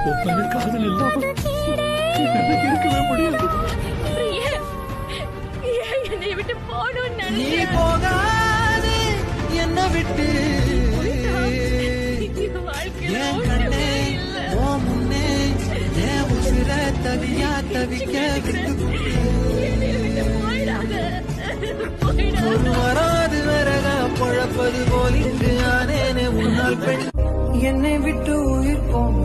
உன் காதல் இல்லாம என்னால இருக்கவே முடியாது. என்னை விட்டு போகணும்னு நீ நினைக்கிறேன். போகாது என்ன விட்டு வாழ்க்கையில என் ஒண்ணுமே கண்ணே இல்ல. ஓ முன்னே என் உசிர தவியா தவிக்க விட்டு என்னை விட்டு போயிடாத. போயிடாத. ஒரு வராது வரகா பொழப்பது போல் இங்கு ஆனேனே உன்னால் பெண் என்னை விட்டு உயிர் போன